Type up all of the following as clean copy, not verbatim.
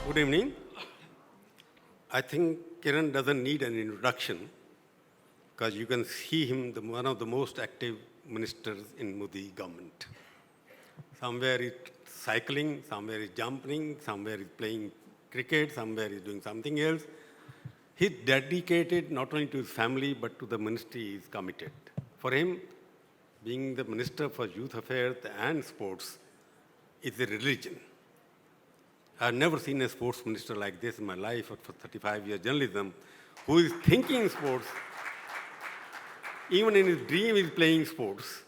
Good evening. I think Kiren doesn't need an introduction because you can see him one of the most active ministers in Modi government. Somewhere he's cycling, somewhere he's jumping, somewhere he's playing cricket, somewhere he's doing something else. He's dedicated not only to his family but to the ministry he is committed. For him, being the Minister for Youth Affairs and Sports is a religion. I've never seen a sports minister like this in my life for 35 years journalism, who is thinking sports. Even in his dream, he's playing sports.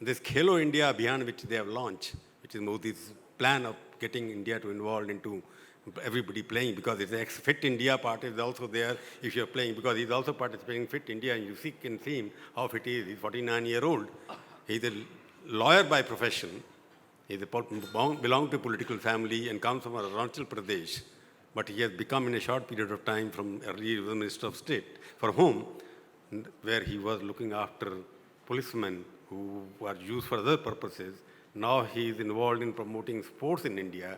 This Khelo India Abhiyan, which they have launched, which is Modi's plan of getting India to involve into everybody playing, because it's the Fit India part is also there if you're playing, because he's also participating in Fit India, and you can see him how fit he is. He's 49-year-old. He's a lawyer by profession. He belongs to a political family and comes from Arunachal Pradesh. But he has become, in a short period of time, from earlier he was Minister of State, for whom, where he was looking after policemen who were used for other purposes. Now he is involved in promoting sports in India.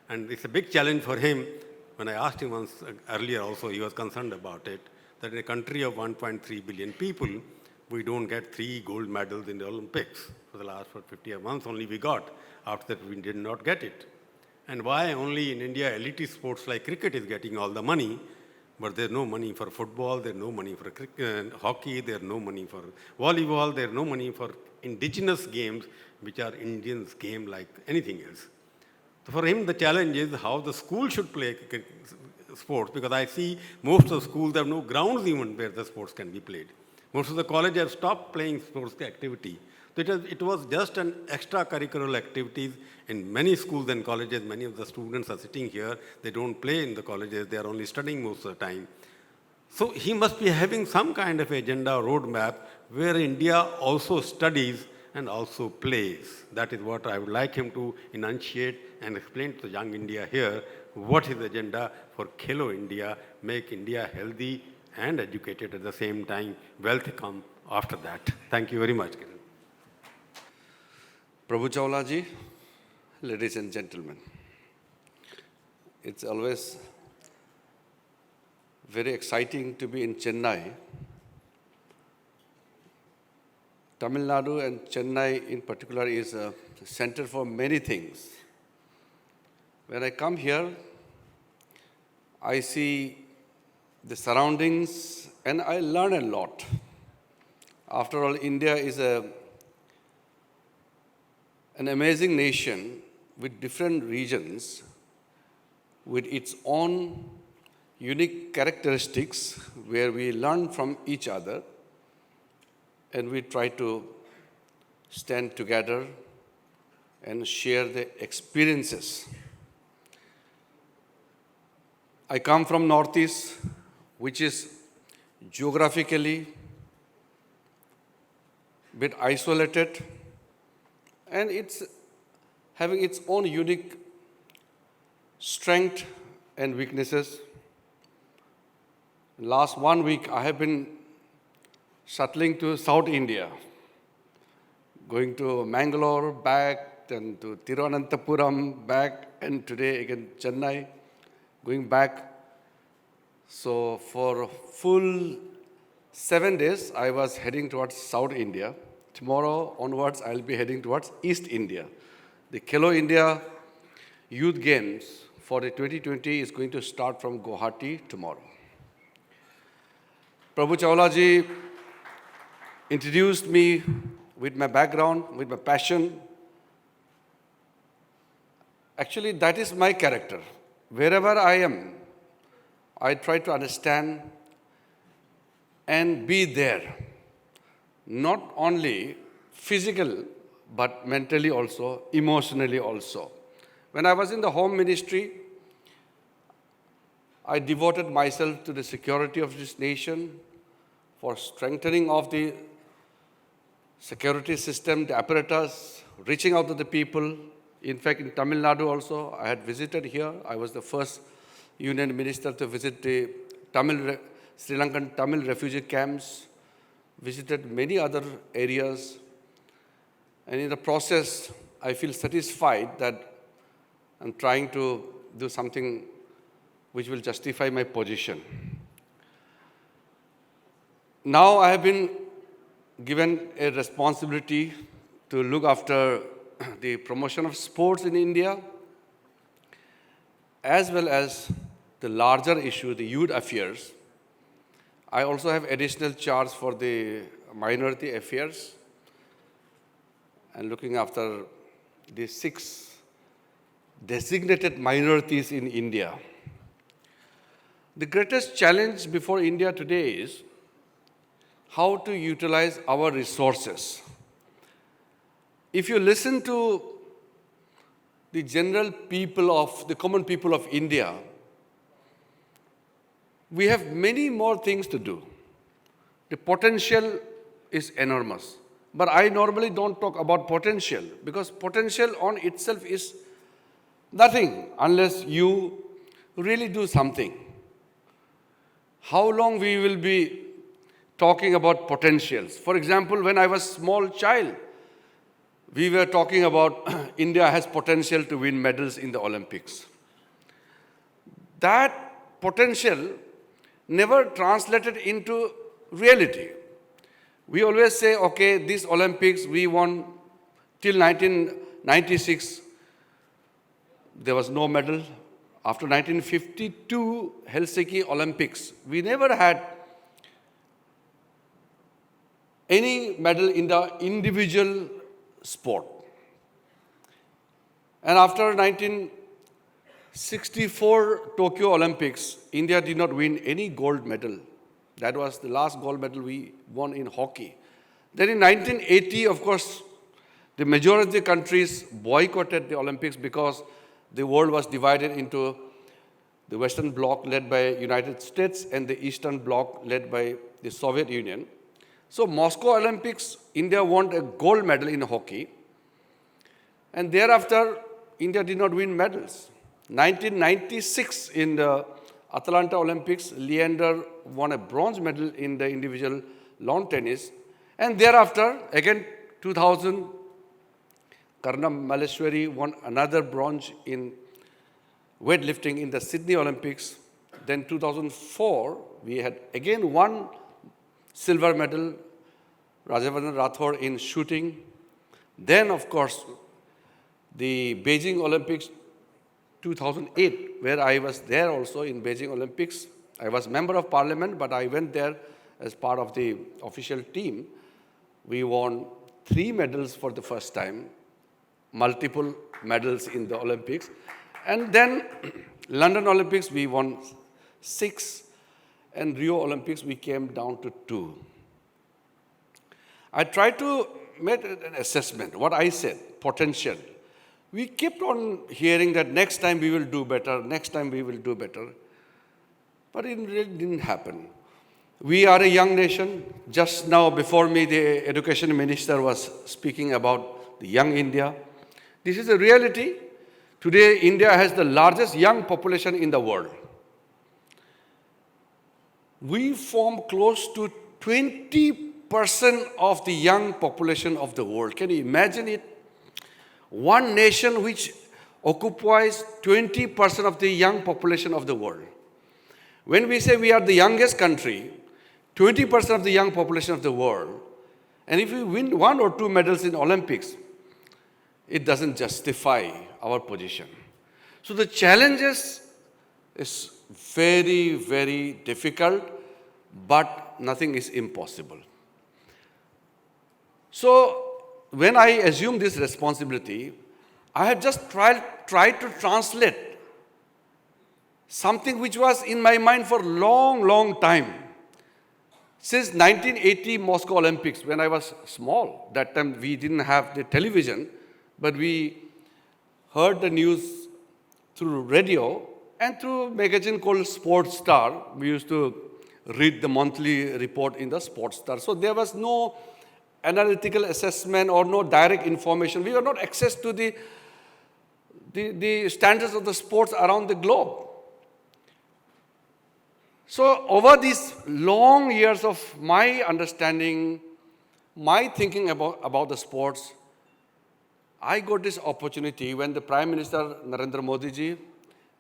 And it's a big challenge for him. When I asked him once earlier also, he was concerned about it, that in a country of 1.3 billion people, we don't get 3 gold medals in the Olympics. For the last 50 months only we got. After that, we did not get it. And why only in India elite sports like cricket is getting all the money, but there's no money for football, there's no money for hockey, there's no money for volleyball, there's no money for indigenous games, which are Indians' game like anything else. So for him, the challenge is how the school should play sports, because I see most of the schools have no grounds even where the sports can be played. Most of the colleges have stopped playing sports activity. So it was just an extracurricular activities in many schools and colleges. Many of the students are sitting here. They don't play in the colleges. They are only studying most of the time. So he must be having some kind of agenda or roadmap where India also studies and also plays. That is what I would like him to enunciate and explain to the young India here, what is the agenda for Khelo India, make India healthy and educated at the same time, wealth come after that. Thank you very much, Kiren. Prabhu Chawlaji, ladies and gentlemen, it's always very exciting to be in Chennai. Tamil Nadu and Chennai in particular is a center for many things. When I come here, I see the surroundings and I learn a lot. After all, India is an amazing nation with different regions, with its own unique characteristics where we learn from each other and we try to stand together and share the experiences. I come from Northeast, which is geographically a bit isolated, and it's having its own unique strength and weaknesses. Last 1 week, I have been shuttling to South India, going to Mangalore, back, then to Tiruvananthapuram, back, and today again Chennai, going back. So for full 7 days, I was heading towards South India. Tomorrow onwards, I'll be heading towards East India. The Khelo India Youth Games for the 2020 is going to start from Guwahati tomorrow. Prabhu Chawlaji introduced me with my background, with my passion. Actually, that is my character. Wherever I am, I try to understand and be there. Not only physical, but mentally also, emotionally also. When I was in the Home Ministry, I devoted myself to the security of this nation, for strengthening of the security system, the apparatus, reaching out to the people. In fact, in Tamil Nadu also, I had visited here. I was the first Union Minister to visit the Sri Lankan Tamil refugee camps, visited many other areas. And in the process, I feel satisfied that I'm trying to do something which will justify my position. Now I have been given a responsibility to look after the promotion of sports in India, as well as the larger issue, the youth affairs. I also have additional charge for the minority affairs and looking after the 6 designated minorities in India. The greatest challenge before India today is how to utilize our resources. If you listen to the common people of India, we have many more things to do. The potential is enormous. But I normally don't talk about potential because potential on itself is nothing unless you really do something. How long we will be talking about potentials? For example, when I was a small child, we were talking about India has potential to win medals in the Olympics. That potential never translated into reality. We always say, okay, this Olympics we won till 1996. There was no medal. After 1952 Helsinki Olympics, we never had any medal in the individual sport. And after 1964 Tokyo Olympics, India did not win any gold medal. That was the last gold medal we won in hockey. Then in 1980, of course, the majority of the countries boycotted the Olympics because the world was divided into the Western Bloc led by United States and the Eastern Bloc led by the Soviet Union. So Moscow Olympics, India won a gold medal in hockey. And thereafter, India did not win medals. 1996 in the Atlanta Olympics, Leander won a bronze medal in the individual lawn tennis. And thereafter, again 2000, Karnam Malleshwari won another bronze in weightlifting in the Sydney Olympics. Then 2004, we had again one silver medal, Rajavardhan Rathore in shooting. Then, of course, the Beijing Olympics 2008, where I was there also in Beijing Olympics. I was member of parliament, but I went there as part of the official team. We won 3 medals for the first time, multiple medals in the Olympics. And then London Olympics, we won 6. And Rio Olympics, we came down to 2. I tried to make an assessment, what I said, potential. We kept on hearing that next time we will do better, next time we will do better. But it really didn't happen. We are a young nation. Just now, before me, the education minister was speaking about the young India. This is a reality. Today, India has the largest young population in the world. We form close to 20% of the young population of the world. Can you imagine it? One nation which occupies 20% of the young population of the world. When we say we are the youngest country, 20% of the young population of the world, and if we win 1 or 2 medals in Olympics, it doesn't justify our position. So the challenges is very, very difficult, but nothing is impossible. So when I assumed this responsibility, I had just tried to translate something which was in my mind for a long, long time. Since 1980 Moscow Olympics, when I was small, that time we didn't have the television, but we heard the news through radio and through a magazine called Sports Star. We used to read the monthly report in the Sports Star. So there was no analytical assessment or no direct information. We were not access to the standards of the sports around the globe. So over these long years of my understanding, my thinking about the sports, I got this opportunity when the Prime Minister Narendra Modi ji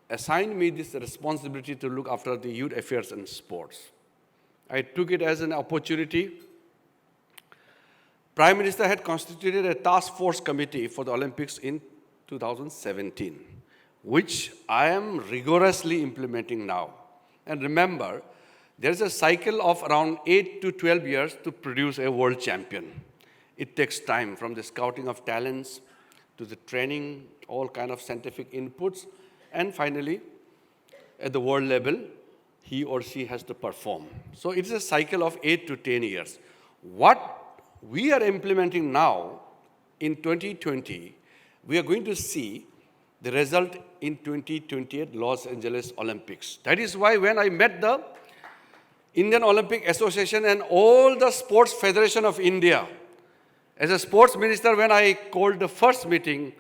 assigned me this responsibility to look after the youth affairs and sports. I took it as an opportunity. Prime Minister had constituted a task force committee for the Olympics in 2017, which I am rigorously implementing now. And remember, there is a cycle of around 8 to 12 years to produce a world champion. It takes time, from the scouting of talents to the training, all kind of scientific inputs, and finally, at the world level, he or she has to perform. So it's a cycle of 8 to 10 years. What we are implementing now in 2020, we are going to see the result in 2028 Los Angeles Olympics. That is why when I met the Indian Olympic Association and all the Sports Federation of India, as a sports minister, when I called the first meeting,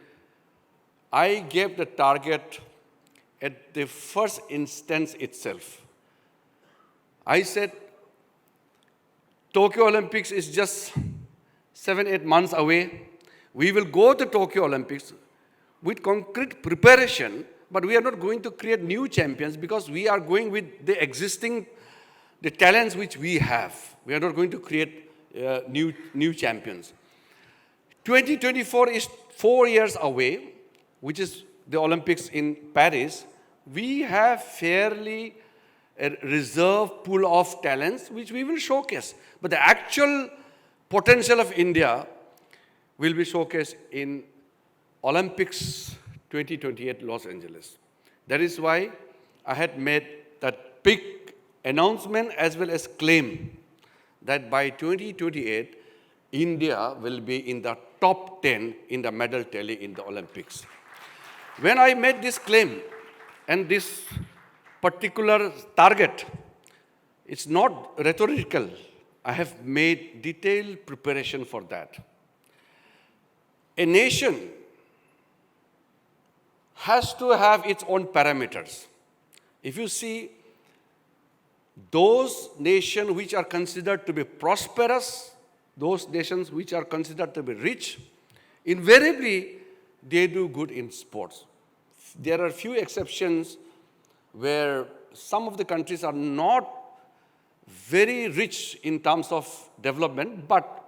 I gave the target at the first instance itself. I said, Tokyo Olympics is just 7-8 months away. We will go to Tokyo Olympics with concrete preparation, but we are not going to create new champions because we are going with the existing, the talents which we have. We are not going to create new champions. 2024 is 4 years away, which is the Olympics in Paris. We have fairly a reserve pool of talents which we will showcase. But the actual potential of India will be showcased in Olympics 2028 Los Angeles. That is why I had made that big announcement as well as claim that by 2028, India will be in the top 10 in the medal tally in the Olympics. When I made this claim and this particular target, it's not rhetorical. I have made detailed preparation for that. A nation has to have its own parameters. If you see those nations which are considered to be prosperous, those nations which are considered to be rich, invariably they do good in sports. There are few exceptions where some of the countries are not very rich in terms of development, but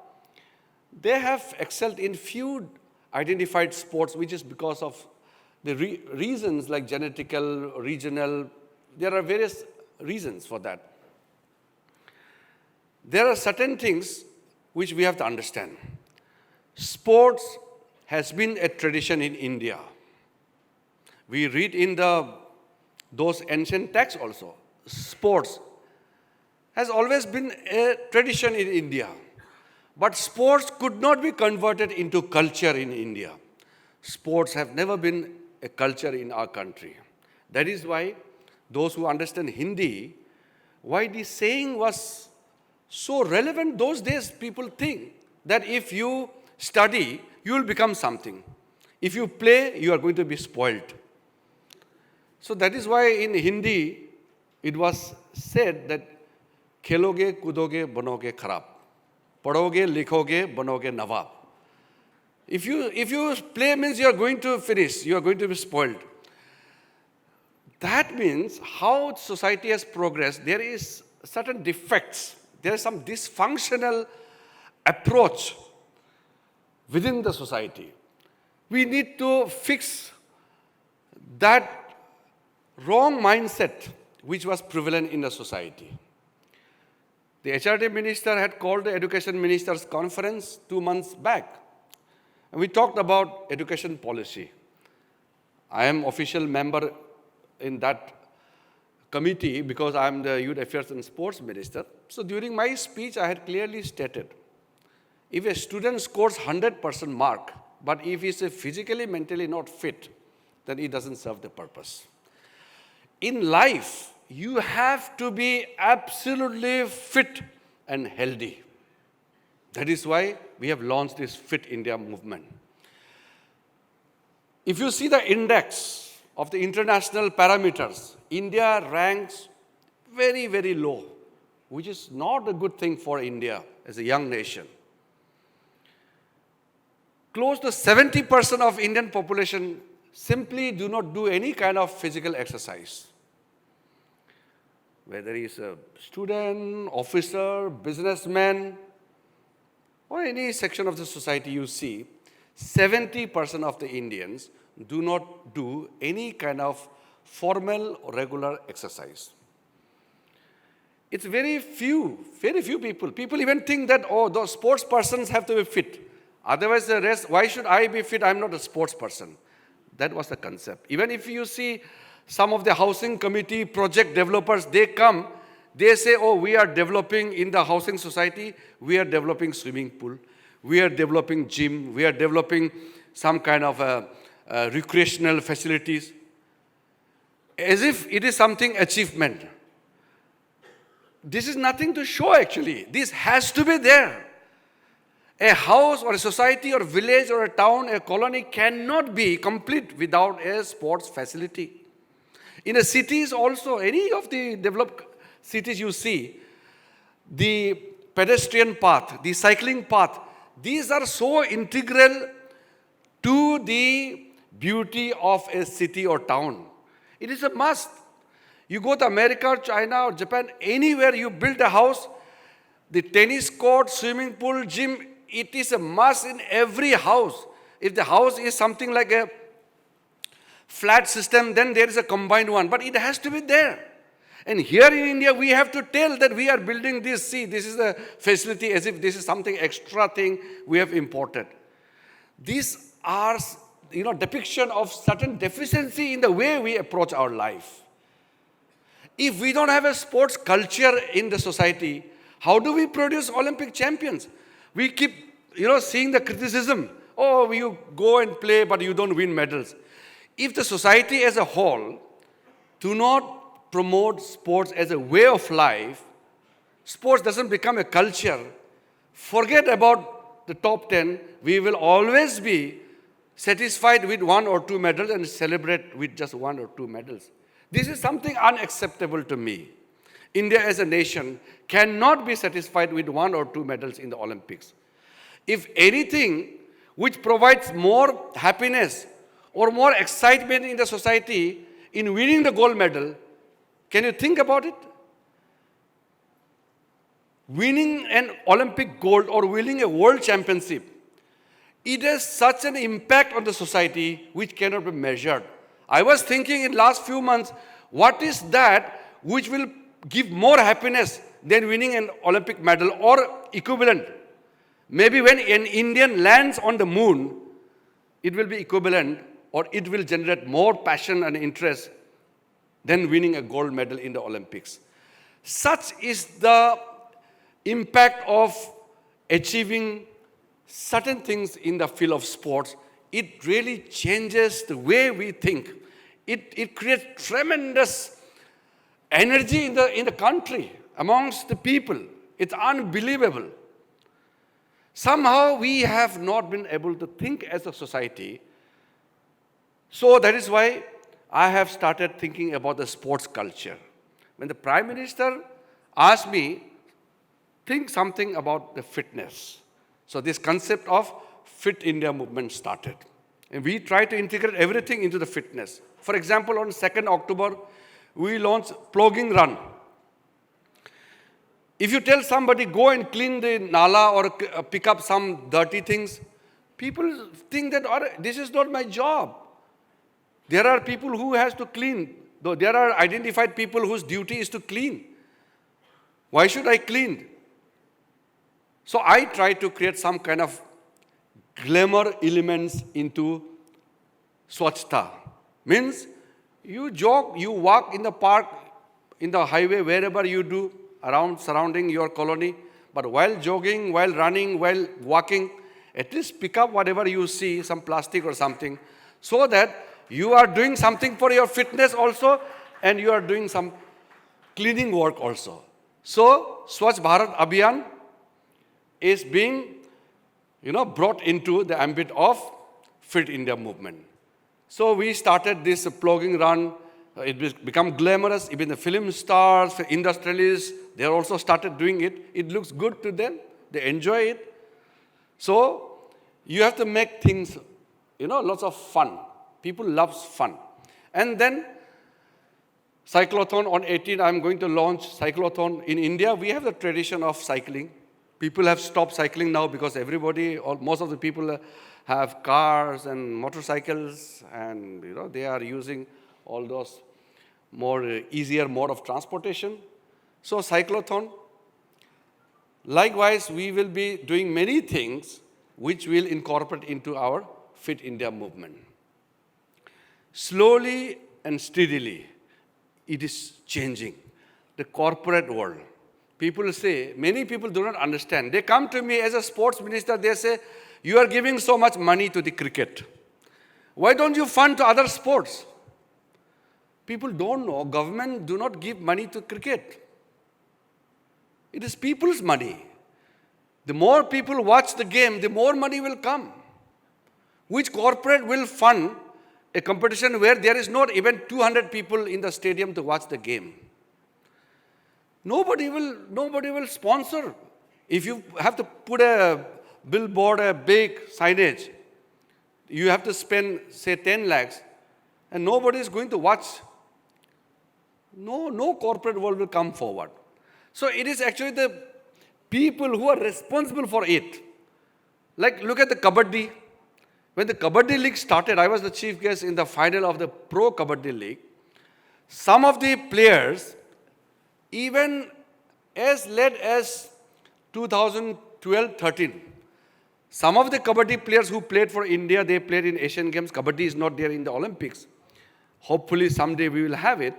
they have excelled in few identified sports, which is because of the reasons like genetical, regional. There are various reasons for that. There are certain things which we have to understand. Sports has been a tradition in India. We read in those ancient texts also. Sports has always been a tradition in India. But sports could not be converted into culture in India. Sports have never been a culture in our country. That is why those who understand Hindi, why this saying was so relevant those days. People think that if you study, you will become something. If you play, you are going to be spoiled. So that is why in Hindi, it was said that खेलोगे कूदोगे बनोगे खराब पढ़ोगे लिखोगे बनोगे नवाब. If you play means you are going to finish, you are going to be spoiled. That means how society has progressed, there is certain defects, there is some dysfunctional approach within the society. We need to fix that wrong mindset which was prevalent in the society. The HRD minister had called the education ministers conference 2 months back. And we talked about education policy. I am official member in that committee because I am the Youth Affairs and Sports Minister. So during my speech, I had clearly stated, if a student scores 100% mark, but if he is physically, mentally not fit, then he doesn't serve the purpose. In life, you have to be absolutely fit and healthy. That is why we have launched this Fit India movement. If you see the index of the international parameters, India ranks very, very low, which is not a good thing for India as a young nation. Close to 70% of Indian population simply do not do any kind of physical exercise. Whether he's a student, officer, businessman, or any section of the society you see, 70% of the Indians do not do any kind of formal or regular exercise. It's very few people. People even think that, oh, those sports persons have to be fit. Otherwise, the rest, why should I be fit? I'm not a sports person. That was the concept. Even if you see some of the housing committee project developers, they come, they say, oh, we are developing in the housing society, we are developing swimming pool, we are developing gym, we are developing some kind of recreational facilities, as if it is something achievement. This is nothing to show actually. This has to be there. A house or a society or a village or a town, a colony cannot be complete without a sports facility. In the cities also, any of the developed cities you see, the pedestrian path, the cycling path, these are so integral to the beauty of a city or town. It is a must. You go to America, or China, or Japan, anywhere you build a house, the tennis court, swimming pool, gym, it is a must in every house. If the house is something like a flat system, then there is a combined one, but it has to be there. And here in India, we have to tell that we are building this. See, this is the facility as if this is something extra thing we have imported. These are, depiction of certain deficiency in the way we approach our life. If we don't have a sports culture in the society, how do we produce Olympic champions? We keep, seeing the criticism. Oh, you go and play, but you don't win medals. If the society as a whole do not promote sports as a way of life, sports doesn't become a culture, forget about the top 10, we will always be satisfied with 1 or 2 medals and celebrate with just 1 or 2 medals. This is something unacceptable to me. India as a nation cannot be satisfied with 1 or 2 medals in the Olympics. If anything which provides more happiness or more excitement in the society in winning the gold medal, can you think about it? Winning an Olympic gold or winning a world championship, it has such an impact on the society which cannot be measured. I was thinking in last few months, what is that which will give more happiness than winning an Olympic medal or equivalent? Maybe when an Indian lands on the moon, it will be equivalent or it will generate more passion and interest than winning a gold medal in the Olympics. Such is the impact of achieving certain things in the field of sports. It really changes the way we think. It creates tremendous energy in the country, amongst the people. It's unbelievable. Somehow we have not been able to think as a society. So that is why I have started thinking about the sports culture. When the Prime Minister asked me, think something about the fitness. So this concept of Fit India movement started. And we try to integrate everything into the fitness. For example, on 2nd October, we launched Plogging Run. If you tell somebody, go and clean the nala or pick up some dirty things, people think that, this is not my job. There are people who has to clean. Though there are identified people whose duty is to clean. Why should I clean? So I try to create some kind of glamour elements into Swachhta. Means you jog, you walk in the park, in the highway, wherever you do, around surrounding your colony. But while jogging, while running, while walking, at least pick up whatever you see, some plastic or something, so that you are doing something for your fitness also, and you are doing some cleaning work also. So Swachh Bharat Abhiyan is being brought into the ambit of Fit India movement. So we started this Plogging Run. It became glamorous. Even the film stars, the industrialists, they also started doing it. It looks good to them. They enjoy it. So you have to make things, lots of fun. People love fun. And then cyclothon on 18, I'm going to launch cyclothon. In India, we have the tradition of cycling. People have stopped cycling now because everybody, or most of the people have cars and motorcycles, and they are using all those more easier mode of transportation. So cyclothon. Likewise, we will be doing many things which will incorporate into our Fit India movement. Slowly and steadily, it is changing. The corporate world. People say, many people do not understand. They come to me as a sports minister, they say, you are giving so much money to the cricket. Why don't you fund to other sports? People don't know, government do not give money to cricket. It is people's money. The more people watch the game, the more money will come. Which corporate will fund a competition where there is not even 200 people in the stadium to watch the game? Nobody will sponsor. If you have to put a billboard, a big signage, you have to spend, say, 10 lakhs, and nobody is going to watch. No corporate world will come forward. So it is actually the people who are responsible for it. Like, look at the Kabaddi. When the Kabaddi League started, I was the chief guest in the final of the Pro Kabaddi League. Some of the players, even as late as 2012-13, some of the Kabaddi players who played for India, they played in Asian Games. Kabaddi is not there in the Olympics. Hopefully someday we will have it.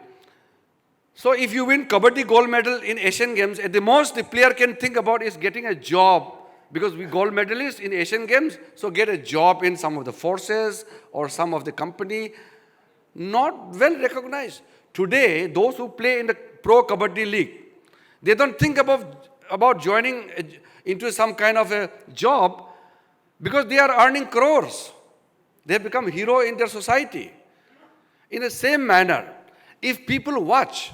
So if you win Kabaddi gold medal in Asian Games, at the most the player can think about is getting a job, because we gold medalists in Asian Games, so get a job in some of the forces or some of the company. Not well recognized. Today, those who play in the Pro Kabaddi League, they don't think about joining into some kind of a job because they are earning crores. They have become hero in their society. In the same manner, if people watch,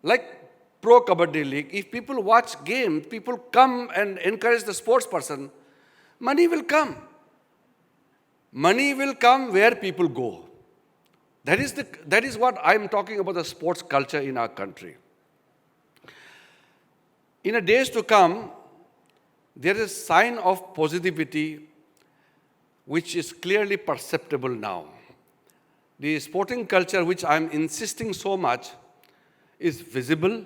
like Pro Kabaddi League, if people watch games, people come and encourage the sports person, money will come. Money will come where people go. That is what I'm talking about, the sports culture in our country. In the days to come, there is a sign of positivity which is clearly perceptible now. The sporting culture, which I'm insisting so much, is visible.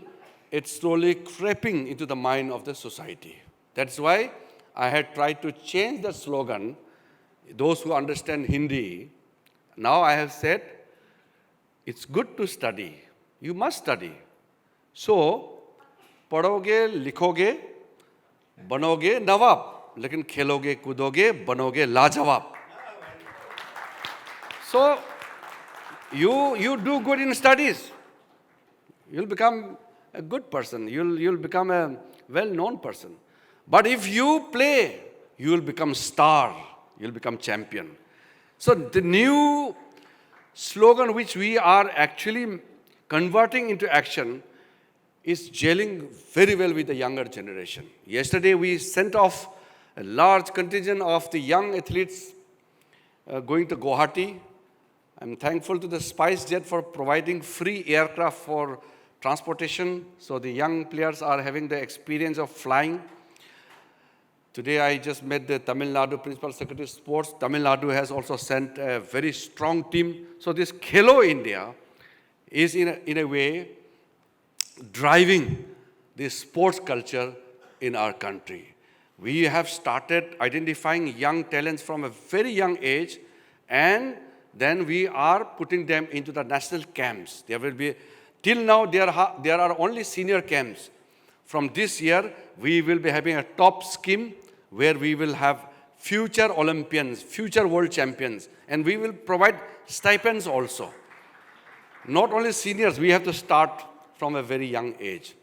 It's slowly creeping into the mind of the society. That's why I had tried to change the slogan. Those who understand Hindi, now I have said, it's good to study. You must study. So, पढ़ोगे, लिखोगे, बनोगे नवाब, लेकिन खेलोगे, कूदोगे, बनोगे लाजवाब. So, you do good in studies, you'll become a good person. You'll become a well-known person. But if you play, you will become star. You'll become champion. So the new slogan which we are actually converting into action is gelling very well with the younger generation. Yesterday we sent off a large contingent of the young athletes going to Guwahati. I'm thankful to the SpiceJet for providing free aircraft for transportation, so the young players are having the experience of flying. Today I just met the Tamil Nadu Principal Secretary of Sports. Tamil Nadu has also sent a very strong team. So this Khelo India is in a way driving the sports culture in our country. We have started identifying young talents from a very young age, and then we are putting them into the national camps. There will be, till now there are only senior camps. From this year, we will be having a top scheme where we will have future Olympians, future world champions, and we will provide stipends also. Not only seniors, we have to start from a very young age.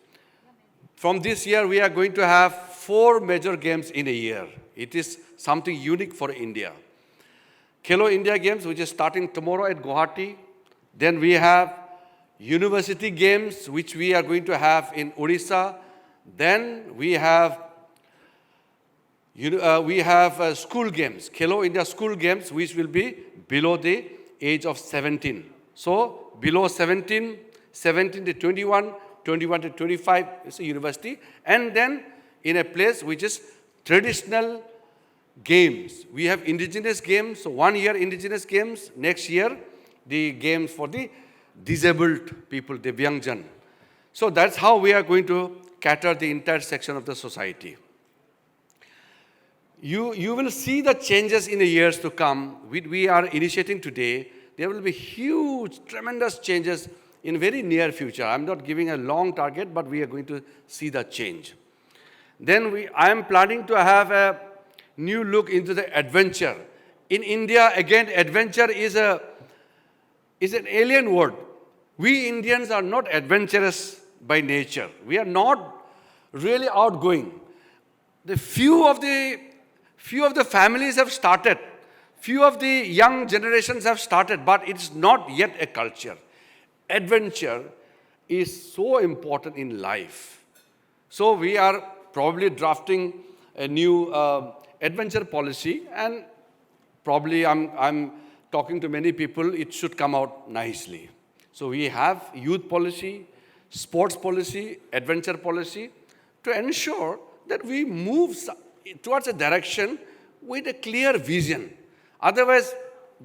From this year, we are going to have 4 major games in a year. It is something unique for India. Khelo India Games, which is starting tomorrow at Guwahati. Then we have University Games, which we are going to have in Odisha. Then we have school games, Khelo India School Games, which will be below the age of 17. So below 17, 17 to 21, 21 to 25 is a university. And then in a place which is traditional games. We have indigenous games. So 1 year indigenous games. Next year, the games for the disabled people, the Divyangjan. So that's how we are going to cater the entire section of the society. You will see the changes in the years to come. We are initiating today. There will be huge, tremendous changes in very near future. I'm not giving a long target, but we are going to see the change. Then I am planning to have a new look into the adventure. In India, again, adventure is an alien word. We Indians are not adventurous by nature. We are not really outgoing. The few of the families have started. Few of the young generations have started, but it's not yet a culture. Adventure is so important in life. So we are probably drafting a new adventure policy, and probably I'm talking to many people, it should come out nicely. So we have youth policy, sports policy, adventure policy to ensure that we move towards a direction with a clear vision. Otherwise,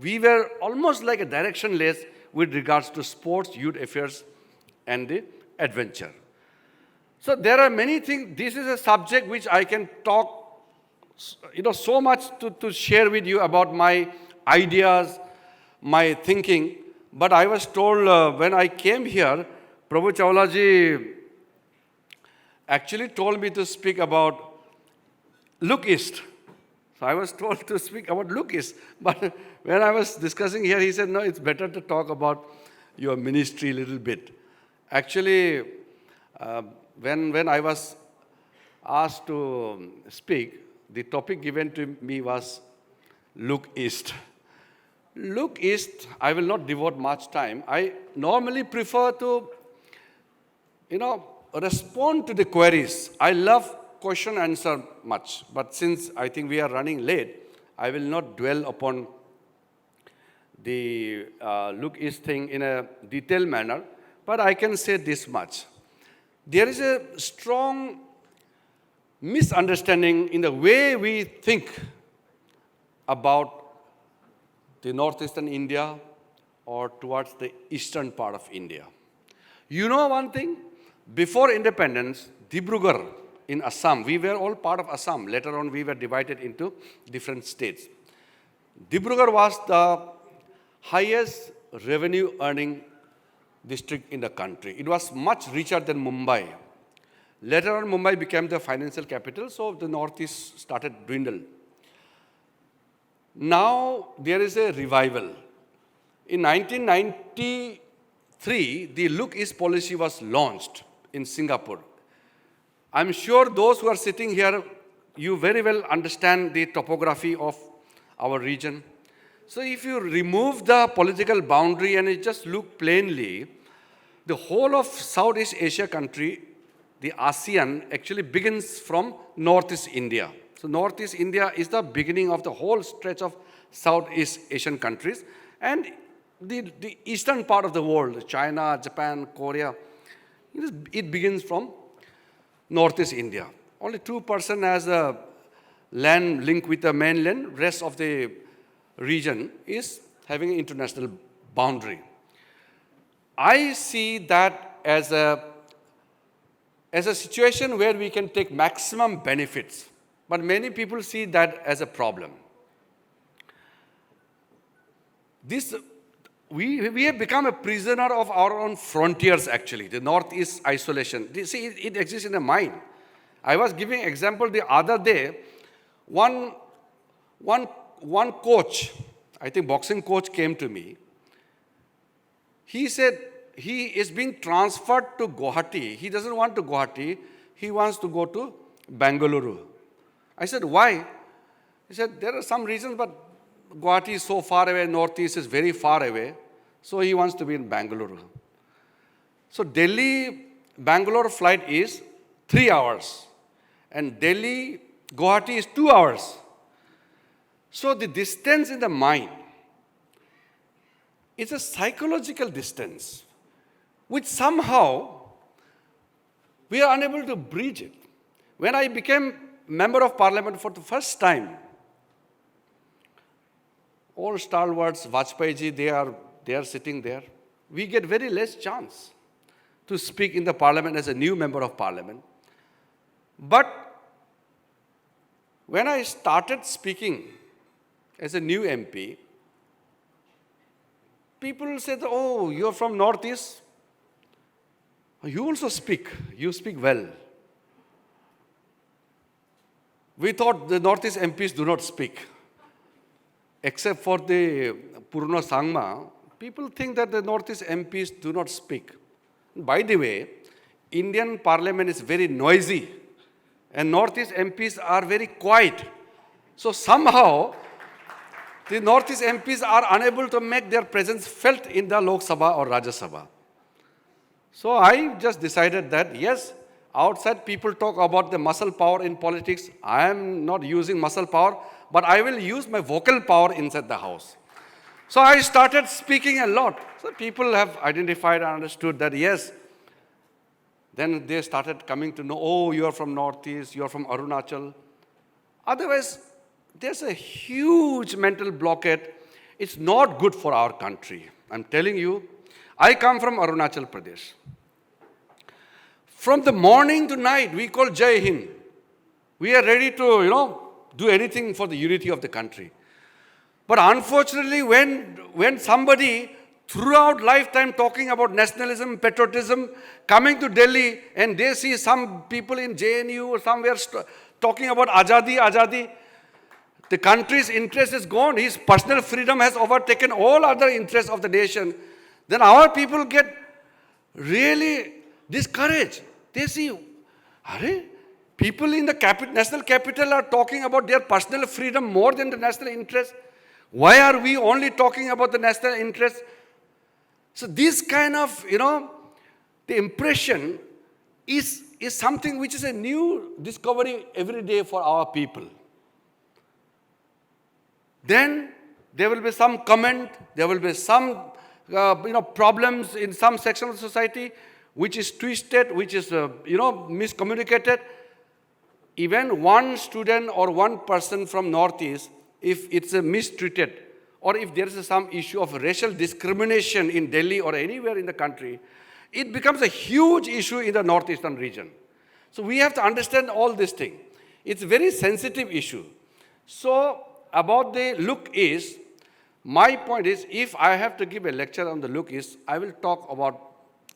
we were almost like a directionless with regards to sports, youth affairs, and the adventure. So there are many things. This is a subject which I can talk, so much to share with you about my ideas, my thinking. But I was told when I came here, Prabhu Chawlaji actually told me to speak about Look East. So I was told to speak about Look East. But when I was discussing here, he said, no, it's better to talk about your ministry a little bit. Actually, when I was asked to speak, the topic given to me was Look East. Look East, I will not devote much time. I normally prefer to, respond to the queries. I love question answer much, but since I think we are running late, I will not dwell upon the Look East thing in a detailed manner, but I can say this much. There is a strong misunderstanding in the way we think about the northeastern India or towards the eastern part of India. You know one thing? Before independence, Dibrugarh in Assam, we were all part of Assam. Later on, we were divided into different states. Dibrugarh was the highest revenue earning district in the country. It was much richer than Mumbai. Later on, Mumbai became the financial capital, so the northeast started dwindle. Now, there is a revival. In 1993, the Look East policy was launched in Singapore. I'm sure those who are sitting here, you very well understand the topography of our region. So if you remove the political boundary and you just look plainly, the whole of Southeast Asia country, the ASEAN, actually begins from Northeast India. So Northeast India is the beginning of the whole stretch of Southeast Asian countries. And the eastern part of the world, China, Japan, Korea, it begins from Northeast India. Only 2% has a land link with the mainland. Rest of the region is having an international boundary. I see that as a situation where we can take maximum benefits, but many people see that as a problem. We have become a prisoner of our own frontiers, actually, the Northeast isolation. See, it exists in the mind. I was giving an example the other day. One coach, I think boxing coach, came to me. He said he is being transferred to Guwahati. He doesn't want to Guwahati. He wants to go to Bengaluru. I said, why? He said, there are some reasons, but Guwahati is so far away, Northeast is very far away, so he wants to be in Bengaluru. So Delhi-Bangalore flight is 3 hours, and Delhi-Guwahati is 2 hours. So the distance in the mind, It's a psychological distance, which somehow we are unable to bridge it. When I became member of parliament for the first time, all stalwarts, Vajpayee ji, they are sitting there. We get very less chance to speak in the parliament as a new member of parliament. But when I started speaking as a new MP, people said, oh, you're from Northeast. You also speak. You speak well. We thought the Northeast MPs do not speak. Except for the Purna Sangma, people think that the Northeast MPs do not speak. By the way, Indian parliament is very noisy and Northeast MPs are very quiet. So somehow, the Northeast MPs are unable to make their presence felt in the Lok Sabha or Rajya Sabha. So I just decided that, yes, outside people talk about the muscle power in politics. I am not using muscle power, but I will use my vocal power inside the house. So I started speaking a lot. So people have identified and understood that, yes. Then they started coming to know, oh, you are from Northeast, you are from Arunachal. Otherwise, there's a huge mental blockade. It's not good for our country. I'm telling you, I come from Arunachal Pradesh. From the morning to night, we call Jai Hind. We are ready to, do anything for the unity of the country. But unfortunately, when somebody throughout lifetime talking about nationalism, patriotism, coming to Delhi and they see some people in JNU or somewhere talking about Azadi, the country's interest is gone. His personal freedom has overtaken all other interests of the nation. Then our people get really discouraged. They see, people in the national capital are talking about their personal freedom more than the national interest. Why are we only talking about the national interest? So this kind of, the impression is something which is a new discovery every day for our people. Then there will be some comment, there will be some problems in some section of society which is twisted, which is miscommunicated. Even one student or one person from Northeast, if it's mistreated, or if there is some issue of racial discrimination in Delhi or anywhere in the country, it becomes a huge issue in the northeastern region. So we have to understand all this thing. It's a very sensitive issue. So about the look is, my point is, if I have to give a lecture on the look is, I will talk about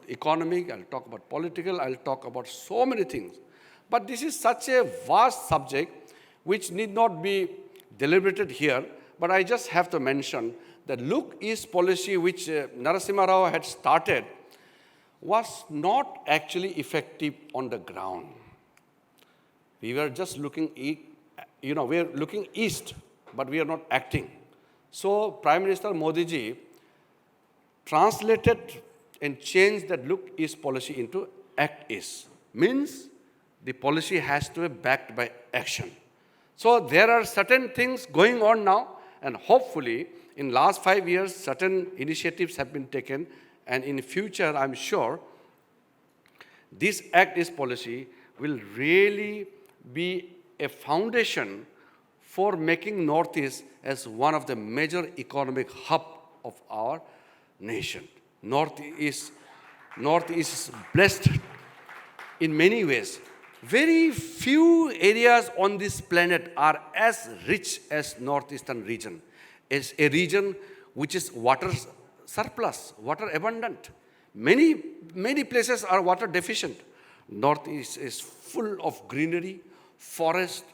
economic, I'll talk about political, I'll talk about so many things. But this is such a vast subject which need not be deliberated here, but I just have to mention that look is policy which Narasimha Rao had started was not actually effective on the ground. We were just looking, we are looking east, but we are not acting. So Prime Minister Modi ji translated and changed that look is policy into act is. Means the policy has to be backed by action. So there are certain things going on now, and hopefully in last 5 years, certain initiatives have been taken, and in future, I'm sure, this act is policy will really be a foundation for making Northeast as one of the major economic hub of our nation. Northeast is blessed in many ways. Very few areas on this planet are as rich as northeastern region. It's a region which is water surplus, water abundant. Many places are water deficient. Northeast is full of greenery, forest,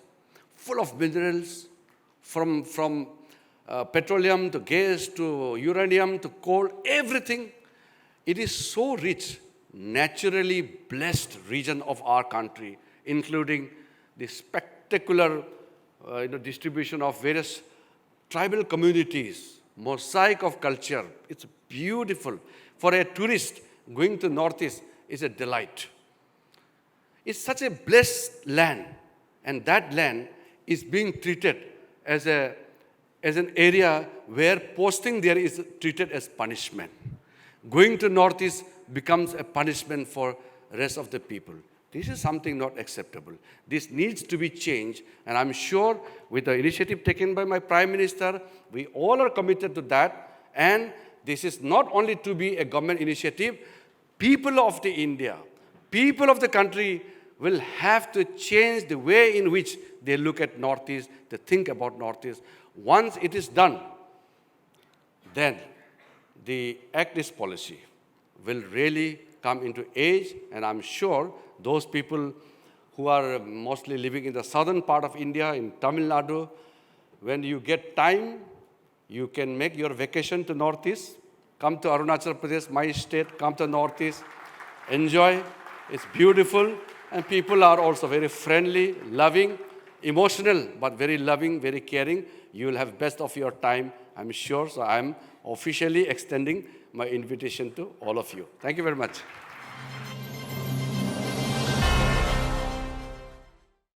full of minerals, from petroleum to gas to uranium to coal, everything. It is so rich, naturally blessed region of our country, including the spectacular distribution of various tribal communities, mosaic of culture. It's beautiful. For a tourist going to Northeast, is a delight. It's such a blessed land, and that land is being treated as a as an area where posting there is treated as punishment. Going to Northeast becomes a punishment for rest of the people. This is something not acceptable. This needs to be changed, and I'm sure with the initiative taken by my Prime Minister, we all are committed to that, and this is not only to be a government initiative, people of the India, people of the country will have to change the way in which they look at Northeast, they think about Northeast. Once it is done, then the Act East policy will really come into age, and I'm sure those people who are mostly living in the southern part of India, in Tamil Nadu, when you get time, you can make your vacation to Northeast, come to Arunachal Pradesh, my state, come to Northeast, enjoy. It's beautiful, and people are also very friendly, loving, emotional, but very loving, very caring. You will have best of your time, I'm sure. So I'm officially extending my invitation to all of you. Thank you very much.